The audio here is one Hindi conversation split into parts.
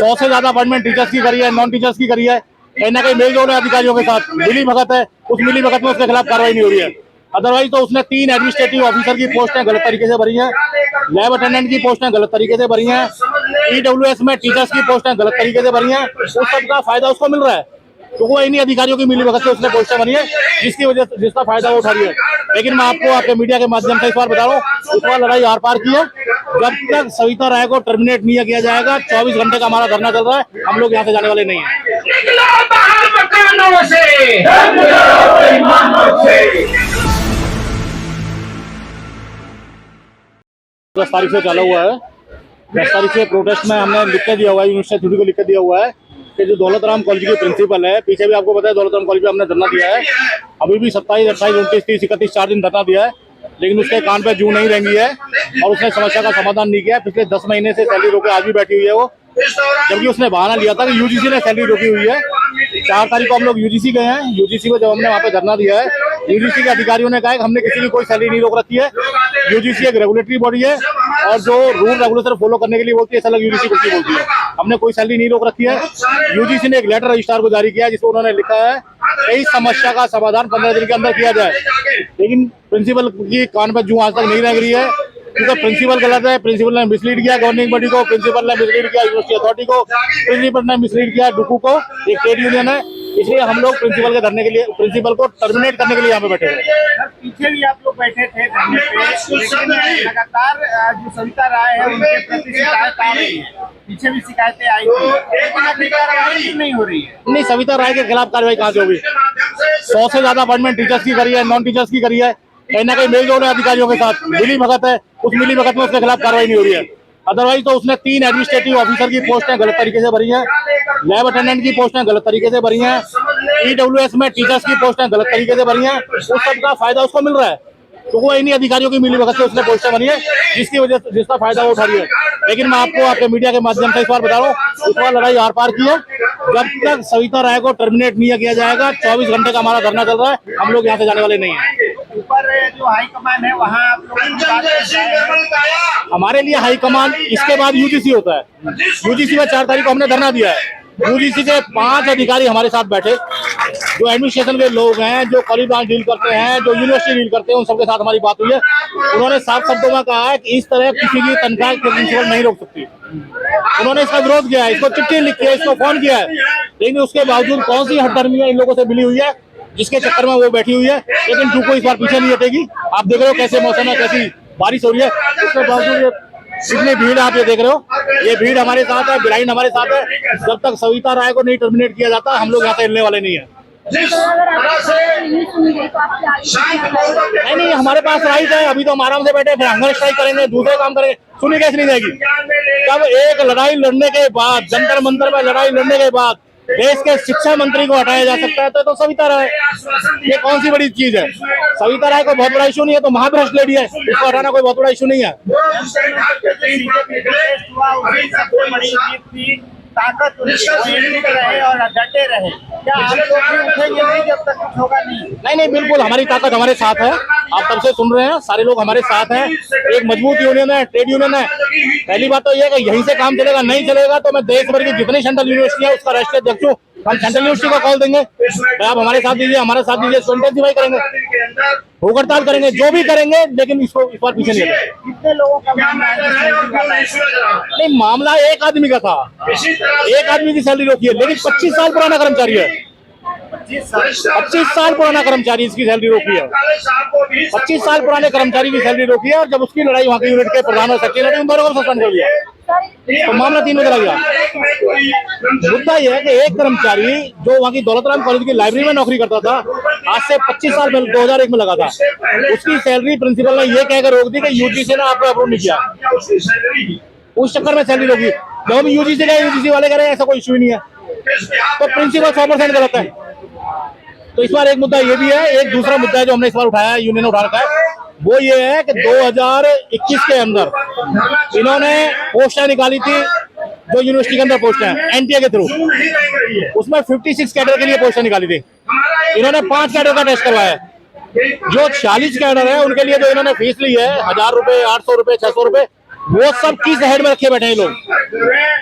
100 से ज्यादा अपॉइंटमेंट टीचर्स की करी है, नॉन टीचर्स की करी है। कहीं ना कहीं मेलजोल है अधिकारियों के साथ, मिली भगत है, उस मिली भगत में उसके खिलाफ कार्रवाई नहीं हो रही है। अदरवाइज तो उसने 3 एडमिनिस्ट्रेटिव ऑफिसर की पोस्टें गलत तरीके से भरी हैं, लैब अटेंडेंट की पोस्टें गलत तरीके से भरी हैं, ईडब्ल्यूएस में टीचर्स की पोस्टें गलत तरीके से भरी हैं। उस सब का फायदा उसको मिल रहा है, तो वो इन्हीं अधिकारियों की मिली भगत से उसने पोस्टें बनी है, जिसकी वजह से जिसका फायदा वो उठा रही है। लेकिन मैं आपको आपके मीडिया के माध्यम से इस बार बता रहा हूँ, इस बार लड़ाई आर पार की है। जब तक सविता राय को टर्मिनेट नहीं किया जाएगा, 24 घंटे का हमारा धरना चल रहा है, हम लोग यहाँ से जाने वाले नहीं है। 10 तारीख से चला हुआ है। 10 तारीख से प्रोटेस्ट में हमने लिख के दिया हुआ है, यूनिवर्सिटी को लिख के दिया हुआ है कि जो दौलत राम कॉलेज के प्रिंसिपल है, पीछे भी आपको पता है दौलत राम कॉलेज पे हमने धरना दिया है। अभी भी 27, 28, 29, 30, 31, 4 दिन धरना दिया है, लेकिन उसके कान पे जूं नहीं रेंगी है और उसने समस्या का समाधान नहीं किया है। पिछले 10 महीने से सैलरी रोके आज भी बैठी हुई है वो, जबकि उसने बहाना लिया था कि यूजीसी ने सैलरी रोकी हुई है। 4 तारीख को हम लोग यूजीसी गए हैं। यूजीसी को जब हमने वहाँ पे धरना दिया है, यूजीसी के अधिकारियों ने कहा कि हमने किसी की कोई सैलरी नहीं रोक रखी है। यूजीसी एक रेगुलेटरी बॉडी है और जो रूल रेगुलेशन फॉलो करने के लिए बोलती है, ऐसा अलग यूजीसी कुछ बोलती है। हमने कोई सैलरी नहीं रोक रखी है। यूजीसी ने एक लेटर रजिस्ट्रार को जारी किया है, जिसको उन्होंने लिखा है इस समस्या का समाधान 15 दिन के अंदर किया जाए। लेकिन प्रिंसिपल की कान पर जूं आज तक नहीं लग रही है, क्योंकि प्रिंसिपल गलत है। प्रिंसिपल ने मिसलीड किया गवर्निंग बॉडी को, प्रिंसिपल ने मिसलीड किया यूनिवर्सिटी अथॉरिटी को, प्रिंसिपल ने मिसलीड किया डुकू को, एक ट्रेड यूनियन है। इसलिए हम लोग प्रिंसिपल के धरने के लिए, प्रिंसिपल को टर्मिनेट करने के लिए यहाँ पे बैठे हुए हैं। पीछे भी आप लोग बैठे थे धरने पे, लेकिन लगातार जो सविता राय है उनके प्रति शिकायत आ रही है। पीछे भी शिकायतें आई थी, लेकिन अभी कार्रवाई नहीं हो रही है। नहीं, सविता राय के खिलाफ कार्रवाई कहाँ से होगी? 100 से ज्यादा अपॉइंटमेंट टीचर्स की करी है, नॉन टीचर्स की करी है। कहीं ना कहीं मेलजोल है अधिकारियों के साथ, मिली भगत है, उस मिली भगत में उसके खिलाफ कार्रवाई नहीं हो रही है। अदरवाइज तो उसने 3 एडमिनिस्ट्रेटिव ऑफिसर की पोस्टें गलत तरीके से भरी हैं, लैब अटेंडेंट की पोस्टें गलत तरीके से भरी हैं, ईडब्ल्यूएस में टीचर्स की पोस्टें गलत तरीके से भरी हैं। उस सब का फायदा उसको मिल रहा है, तो वो इन्हीं अधिकारियों की मिली भगत से उसने पोस्टें बनी है, जिसकी वजह से जिसका फायदा वो उठा रही है। लेकिन मैं आपको आपके मीडिया के माध्यम से इस बार बता रहा हूँ, इस बार लड़ाई आर पार की है। जब तक सविता राय को टर्मिनेट नहीं किया जाएगा, 24 घंटे का हमारा धरना चल रहा है, हम लोग यहाँ से जाने वाले नहीं है। ऊपर जो हाईकमान है वहाँ आप लोग हमारे लिए हाईकमान इसके बाद यूजीसी होता है। यूजीसी में 4 तारीख को हमने धरना दिया है। यूजीसी के 5 अधिकारी हमारे साथ बैठे, जो एडमिनिस्ट्रेशन के लोग हैं, जो कॉलेज ब्रांच डील करते हैं, जो यूनिवर्सिटी डील करते हैं, उन सबके साथ हमारी बात हुई है। उन्होंने साफ शब्दों में कहा है कि इस तरह किसी की तनख्वाह प्रिंसिपल नहीं रोक सकती। उन्होंने इसका विरोध किया है, इसको चिट्ठी लिखी है, इसको फोन किया है, लेकिन उसके बावजूद कौन सी हठधर्मी इन लोगों से मिली हुई है, जिसके चक्कर में वो बैठी हुई है। लेकिन डुको इस बार पीछे नहीं हटेगी। आप देख रहे हो कैसे मौसम है, कैसी बारिश हो रही है, उसके बावजूद कितनी भीड़ आप ये देख रहे हो। ये भीड़ हमारे साथ है, बिलाइन हमारे साथ है। जब तक सविता राय को नहीं टर्मिनेट किया जाता, हम लोग यहाँ से हिलने वाले नहीं है। नहीं, हमारे पास राइट है। अभी तो हम आराम से बैठे, फिर हंगर स्ट्राइक करेंगे, दूसरे काम करेंगे, सुनी कैसे नहीं जाएगी। जब एक लड़ाई लड़ने के बाद, जंतर मंतर में लड़ाई लड़ने के बाद देश के शिक्षा मंत्री को हटाया जा सकता है, तो सविता राय, ये कौन सी बड़ी चीज है? सविता राय को बहुत बड़ा इशू नहीं है, तो महाभ्रष्ट लेडी है, इसको हटाना कोई बहुत बड़ा इशू नहीं है। ताकत रहे और डटे रहे, क्या आप लोग भी उठेंगे नहीं जब तक कुछ होगा? नहीं, बिल्कुल हमारी ताकत हमारे साथ है। आप तब से सुन रहे हैं, सारे लोग हमारे साथ हैं। एक मजबूत यूनियन है, ट्रेड यूनियन है। पहली बात तो ये है कि यहीं से काम चलेगा, नहीं चलेगा तो मैं देश भर की जितनी सेंट्रल यूनिवर्सिटी है उसका राष्ट्रीय अध्यक्ष हूँ, हम सेंट्रल यूनिवर्सिटी को कॉल देंगे, आप हमारे साथ दीजिए, हमारे साथ दीजिए, इंटेंसिफाई करेंगे, भूख हड़ताल करेंगे, जो भी करेंगे, लेकिन इसको इस बार पीछे नहीं हटेंगे। कितने लोगों का मामला है? नहीं, मामला एक आदमी का था, एक आदमी की सैलरी रोकी है, लेकिन 25 साल पुराना कर्मचारी है। 25 साल पुराना कर्मचारी, इसकी सैलरी रोकी है। 25 साल पुराने कर्मचारी की सैलरी रोकी है, और जब उसकी लड़ाई वहाँ की यूनिट के प्रधान और सेक्रेटरी, उन दोनों को सस्पेंड कर दिया, तो मामला 3 में चला गया। मुद्दा यह है कि एक कर्मचारी जो वहाँ की दौलत राम कॉलेज की लाइब्रेरी में नौकरी करता था, आज से 25 साल पहले 2001 में लगा था, उसकी सैलरी प्रिंसिपल ने यह कहकर रोक दी कि यूजीसी ने आपको अप्रूव नहीं किया। उस चक्कर में सैलरी रोकी। जब हम यूजीसी का, यूजीसी वाले कह रहे हैं ऐसा कोई इशू नहीं है, तो प्रिंसिपल 100% गलत है। तो इस बार एक मुद्दा ये भी है। एक दूसरा मुद्दा है जो हमने इस बार उठाया है, यूनियन ने उठा रखा है, वो ये है कि 2021 के अंदर इन्होंने पोस्टें निकाली थी, जो यूनिवर्सिटी के अंदर पोस्टें हैं एनटीए के थ्रू, उसमें 56 कैडर के लिए पोस्टें निकाली थी। इन्होंने 5 कैडर का टेस्ट करवाया। जो 46 कैडर है उनके लिए जो इन्होंने फीस ली है 1000 रुपए, 800 रुपए, 600 रुपए, वो सब किस हेड में रखे बैठे हैं लोग?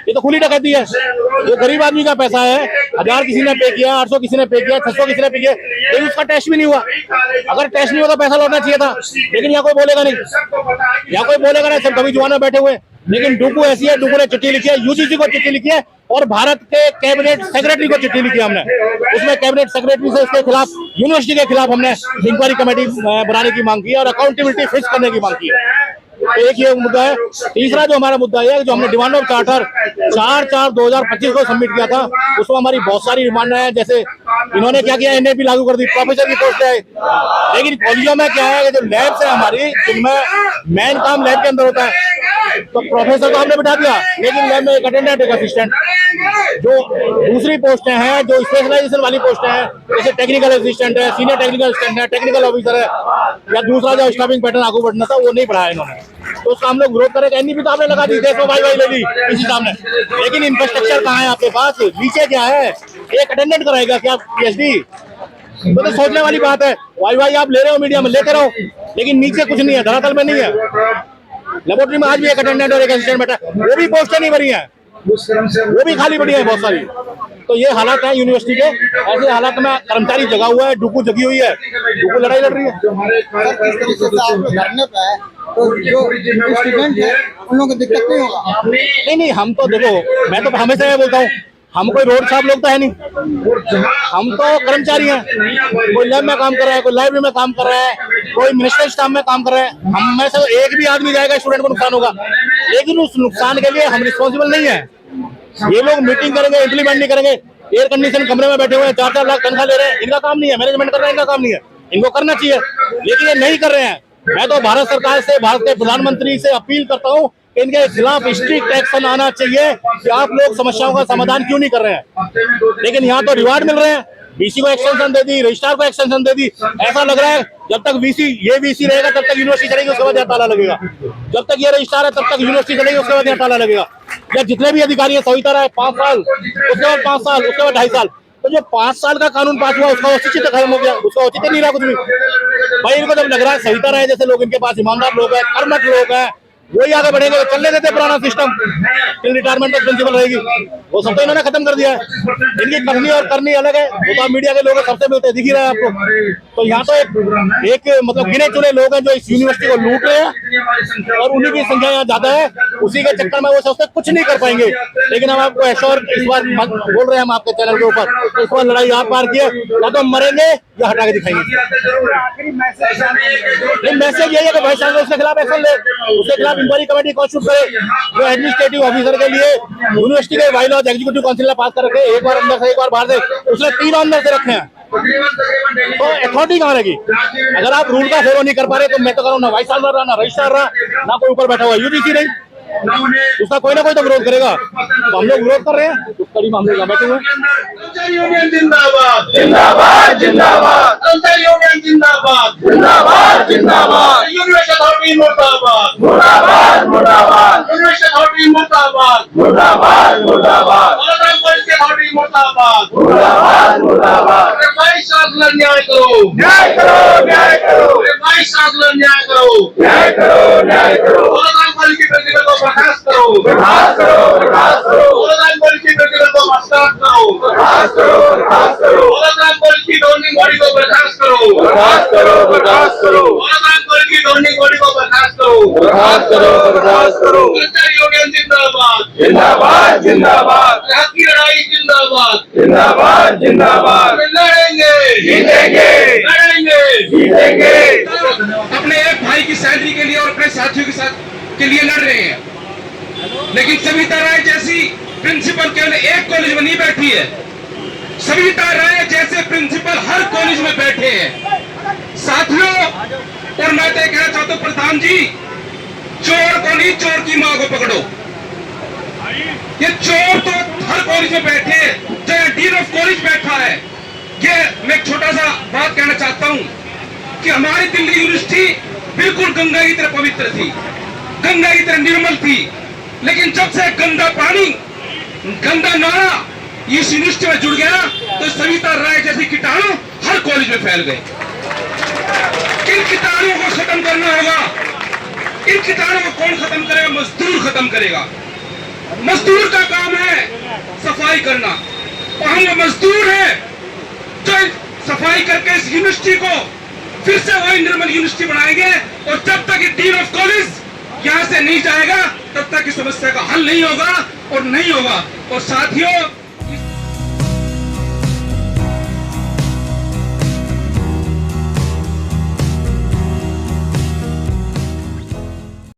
ये तो खुली डकैती है। ये गरीब आदमी का पैसा है, 1000 किसी ने पे किया, 800 किसी ने पे किया, 600 किसी ने पे किया, लेकिन उसका टेस्ट भी नहीं हुआ। अगर टेस्ट नहीं हुआ तो पैसा लौटना चाहिए था, लेकिन यहाँ कोई बोलेगा नहीं, यहाँ कोई बोलेगा नहीं, सब कभी जुआन में बैठे हुए। लेकिन डुकू ऐसी है, डुकू ने चिट्ठी लिखी है, यूजीसी को चिट्ठी लिखी है और भारत के कैबिनेट सेक्रेटरी को चिट्ठी लिखी है हमने। उसमें कैबिनेट सेक्रेटरी से इसके खिलाफ, यूनिवर्सिटी के खिलाफ हमने इंक्वायरी कमेटी बनाने की मांग की है और अकाउंटेबिलिटी फिक्स करने की मांग की है। एक ये मुद्दा है। तीसरा जो हमारा मुद्दा है, जो हमने डिमांड ऑफ चार्टर 4/4/2025 को सबमिट किया था, उसमें हमारी बहुत सारी डिमांड है। जैसे इन्होंने क्या किया, एनएपी लागू कर दी, प्रोफेसर की पोस्ट है, लेकिन कॉलेजों में क्या है कि जो लैब्स है हमारी, जिनमें मेन काम लैब के अंदर होता है, तो प्रोफेसर को हमने बिठा दिया, लेकिन लैब में एक अटेंडेंट, एक असिस्टेंट। जो दूसरी पोस्टें हैं, जो स्पेशलाइजेशन वाली पोस्टें हैं, जैसे टेक्निकल असिस्टेंट है, सीनियर टेक्निकल असिस्टेंट है, टेक्निकल ऑफिसर है, या दूसरा जो स्टाफिंग पैटर्न आगे बढ़ना था, वो नहीं पढ़ाया इन्होंने। तो उसका हम लोग विरोध करेंगे। एनईपी तो आपने लगा दी, देश में वाई ले ली इसी सामने, लेकिन इंफ्रास्ट्रक्चर कहाँ है आपके पास? नीचे क्या है? एक अटेंडेंट कराएगा क्या पीएचडी? तो सोचने वाली बात है। वाई आप ले रहे हो, मीडिया में लेते रहो, लेकिन नीचे कुछ नहीं है, धरातल में नहीं है। लेबोरेटरी में आज भी एक अटेंडेंट और एक असिस्टेंट बैठा है, वो भी पोस्टें नहीं भरी है, वो भी खाली पड़ी है बहुत सारी। तो ये हालात है यूनिवर्सिटी के। ऐसे हालात में कर्मचारी जगा हुआ है, डुकू जगी हुई है, डुकू लड़ाई लड़ रही है। सर, किस तरीके से आप लोग धरने पे है, तो जो स्टूडेंट है उन लोगों को दिक्कत नहीं होगा? नहीं, हम तो देखो, मैं तो हमेशा ये बोलता हूँ, हम कोई रोड छाप लोग तो है नहीं, हम तो कर्मचारी हैं। कोई लैब में काम कर रहा है, कोई लाइब्रेरी में काम कर रहा है, कोई मिनिस्टर स्टाफ में काम कर रहा है। हम में से एक भी आदमी जाएगा, स्टूडेंट को नुकसान होगा, लेकिन उस नुकसान के लिए हम रिस्पॉन्सिबल नहीं है। ये लोग मीटिंग करेंगे, इम्प्लीमेंट नहीं करेंगे, एयर कंडीशन कमरे में बैठे हुए हैं, 4-4 लाख तनख्वाह ले रहे हैं, इनका काम नहीं है। मैनेजमेंट कर रहा है, इनका काम नहीं है, इनको करना चाहिए, लेकिन ये नहीं कर रहे हैं। मैं तो भारत सरकार से, भारत के प्रधानमंत्री से अपील करता हूँ, इनके खिलाफ स्ट्रिक्ट एक्शन आना चाहिए कि आप लोग समस्याओं का समाधान क्यों नहीं कर रहे हैं। लेकिन यहाँ तो रिवार्ड मिल रहे हैं, बीसी को एक्सटेंशन दे दी, रजिस्ट्रार को एक्सटेंशन दे दी। ऐसा लग रहा है जब तक ये वीसी रहेगा तब तक यूनिवर्सिटी चलेगी, उसके बाद यहाँ ताला लगेगा। जब तक ये रजिस्ट्रार है तब तक यूनिवर्सिटी चलेगी, उसके बाद यहाँ ताला लगेगा। या जितने भी अधिकारी है सभी तरह है, 5 साल, उसके बाद 5 साल, उसके बाद 2.5 साल। तो जो 5 साल का कानून पास हुआ उसका औचित्य खत्म हो गया, उसका औचित्य नहीं रहा कुछ भी। भाई इनको जब लग रहा है सही तरह है, जैसे लोग इनके पास ईमानदार लोग हैं, कर्मठ लोग हैं, वही आगे बढ़ेंगे, तो चलने देते पुराना सिस्टम, फिर रिटायरमेंट तक प्रिंसिपल रहेगी। वो सब तो इन्होंने खत्म कर दिया है। इनकी करनी और करनी अलग है, वो तो मीडिया के लोग सबसे मिलते दिख ही रहा है आपको। तो यहाँ तो एक मतलब गिने चुने लोग हैं जो इस यूनिवर्सिटी को लूट रहे हैं, और उन्हीं की संख्या यहाँ ज्यादा है। उसी के चक्कर में वो सोचते कुछ नहीं कर पाएंगे। लेकिन हम आपको एश्योर इस बार बोल रहे हैं, हम आपके चैनल के ऊपर, इस बार लड़ाई आप पार की है, या तो हम मरेंगे या हटा के दिखाएंगे। मैसेज यही है कि भाई साहब उसके खिलाफ एक्शन ले, उसके खिलाफ इंक्वायरी कमेटी कॉन्स्टिट्यूट करे। जो एडमिनिस्ट्रेटिव ऑफिसर के लिए यूनिवर्सिटी के बाई लॉज एग्जीक्यूटिव काउंसिल ने पास कर रखे, एक बार अंदर से एक बार बाहर से, उसने 3 अंदर से रखे हैं। तो अथॉरिटी कहाँ रहेगी? अगर आप रूल का फॉलो नहीं कर पा रहे, तो मैं तो कह रहा हूँ, ना वाइस चांसलर रहा, ना रजिस्ट्रार रहा, ना कोई ऊपर बैठा हुआ यूजीसी नहीं, उसका कोई ना कोई तो विरोध करेगा। तो हम लोग विरोध कर रहे हैं, उस कड़ी में हम लोग यहाँ बैठे हुए हैं। यूनियन जिंदाबाद, जिंदाबाद, जिंदाबाद, यूनियन जिंदाबाद, जिंदाबाद, जिंदाबाद, यूनिवर्सिटी अथॉरिटी मुर्दाबाद, मुर्दाबाद, मुर्दाबाद, यूनिवर्सिटी अथॉरिटी मुर्दाबाद, मुर्दाबाद, मुर्दाबाद, यूनिवर्सिटी अथॉरिटी मुर्दाबाद, मुर्दाबाद, मुर्दाबाद। वाइस चांसलर न्याय करो, न्याय करो, न्याय करो, वाइस चांसलर न्याय करो, न्याय करो, न्याय करो, की प्रिंसिपल को बर्खास्त करो, बर्खास्त करो, बर्खास्त करो, की प्रिंसिपल को बर्खास्त करो, बर्खास्त करो, बर्खास्त करो, की गवर्निंग बॉडी को बर्खास्त करो, बर्खास्त करो, बर्खास्त करो, की गवर्निंग बॉडी को बर्खास्त करो, बर्खास्त करो, बर्खास्त करो। यूनियन जिंदाबाद, जिंदाबाद, जिंदाबाद, हक की लड़ाई जिंदाबाद, जिंदाबाद, जिंदाबाद, लड़ेंगे, जीतेंगे, लड़ेंगे, जीतेंगे। अपने एक भाई की सैलरी के लिए और अपने साथियों के साथ के लिए लड़ रहे हैं, लेकिन सविता राय जैसी प्रिंसिपल केवल एक कॉलेज में नहीं बैठी है। सविता राय जैसे प्रिंसिपल हर कॉलेज में बैठे हैं साथियों। और मैं तो कहना चाहता हूं प्रधान जी, चोर को नहीं, चोर की मां को पकड़ो। ये चोर तो हर कॉलेज में बैठे हैं, चाहे डीन ऑफ कॉलेज बैठा है। ये मैं एक छोटा सा बात कहना चाहता हूं कि हमारी दिल्ली यूनिवर्सिटी बिल्कुल गंगा की तरह पवित्र थी, गंगा की तरह निर्मल थी, लेकिन जब से गंदा पानी, गंदा नाला इस यूनिवर्सिटी में जुड़ गया, तो सविता राय जैसे कीटाणु हर कॉलेज में फैल गए। किन कीटाणुओं को खत्म करना होगा? इन कीटाणुओं को कौन खत्म करेगा? मजदूर खत्म करेगा। मजदूर का काम है सफाई करना, और हम वो मजदूर हैं जो सफाई करके इस यूनिवर्सिटी को फिर से वही निर्मल यूनिवर्सिटी बनाएंगे। और जब तक डीन ऑफ कॉलेज यहाँ से नहीं जाएगा तब तक इस समस्या का हल नहीं होगा और नहीं होगा। और साथियों,